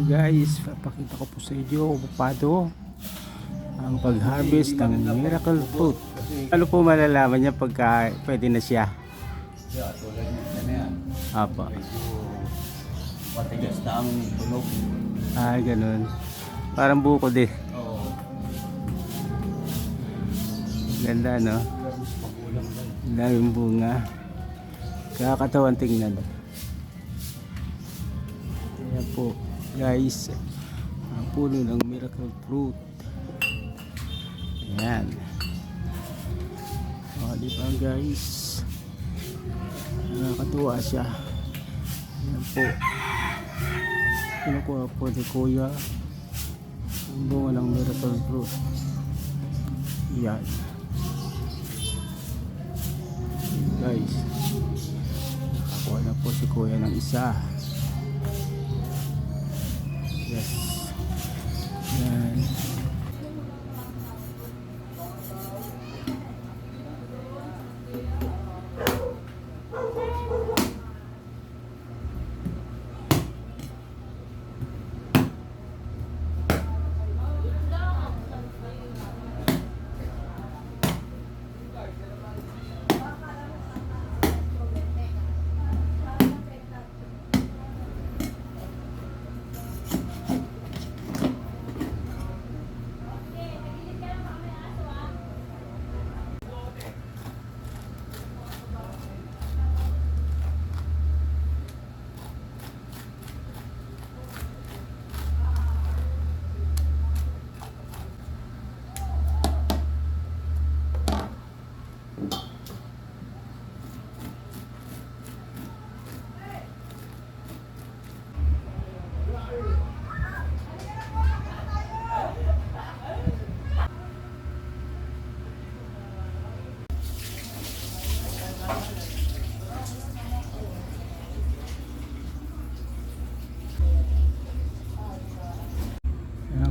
Guys, papakita ko po sa inyo kung paano ang pag-harvest ng miracle fruit. Ano po malalaman niya pagka pwede na siya? Yeah, tulad niya na yan. Apa. Patigas na ang tunog. Ay, ganun. Parang bukod eh. Oo. Ganda, no? Ang daming bunga. Kakatawan tingnan. Ayan po, guys. Ang puno ng miracle fruit. Ayan. O, di ba guys? Nakakatuwa siya. Ayan po. Kinukuha po ni Kuya ang bunga ng miracle fruit. Ayan. Guys, nakakuha na po si Kuya ng isa. Yes. Ayan.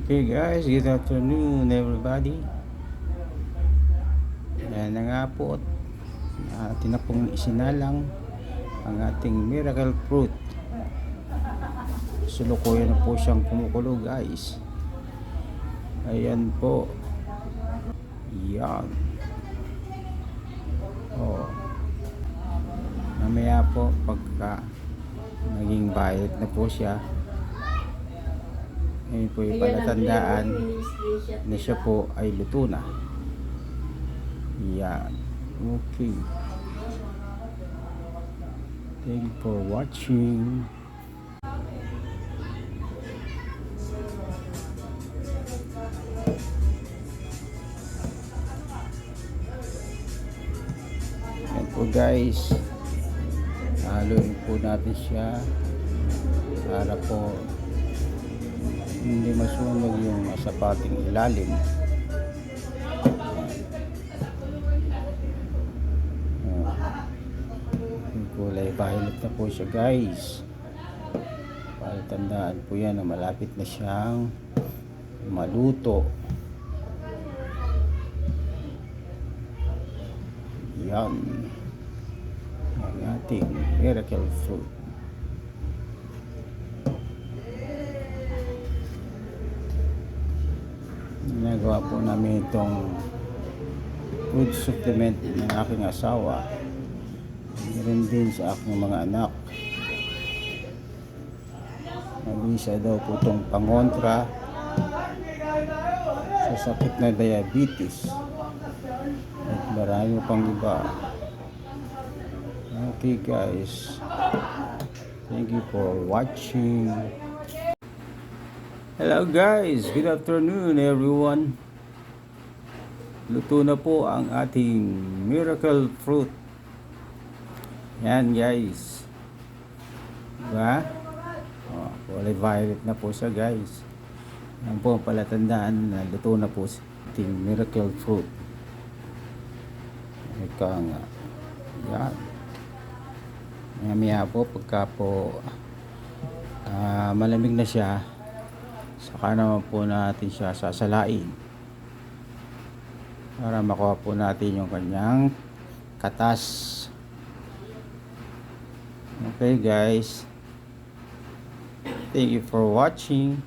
Okay guys, good afternoon everybody. Ayan na nga po, atin na pong isinalang ang ating miracle fruit. Sulukuyan na po siyang kumukulo guys. Ayan po. Yan. Oh. Mamaya po pagka naging violet na po siya, ayun po yung palatandaan na siya po ay luto na. Yan. Okay. Thank you for watching. Yan po guys. Haluin po natin siya para po hindi masunog yung sapating ilalim. Yung kulay violet na po siya guys. Para tandaan po yan na malapit na siyang maluto. Yan ang ating miracle fruit. Ginagawa po namin itong food supplement ng aking asawa, meron din sa aking mga anak. Mabisa daw po itong pangontra sa sakit na diabetes at marami pang iba. Okay guys, thank you for watching. Hello guys, good afternoon everyone. Luto na po ang ating miracle fruit. Yan guys. Diba? Oh, kulay violet na po siya guys. Yan po ang palatandaan na luto na po sa ating miracle fruit. Ika nga. Yan. Mamaya po pagka po malamig na siya, saka naman po natin siya sasalain para makuha po natin yung kanyang katas. Okay guys. Thank you for watching.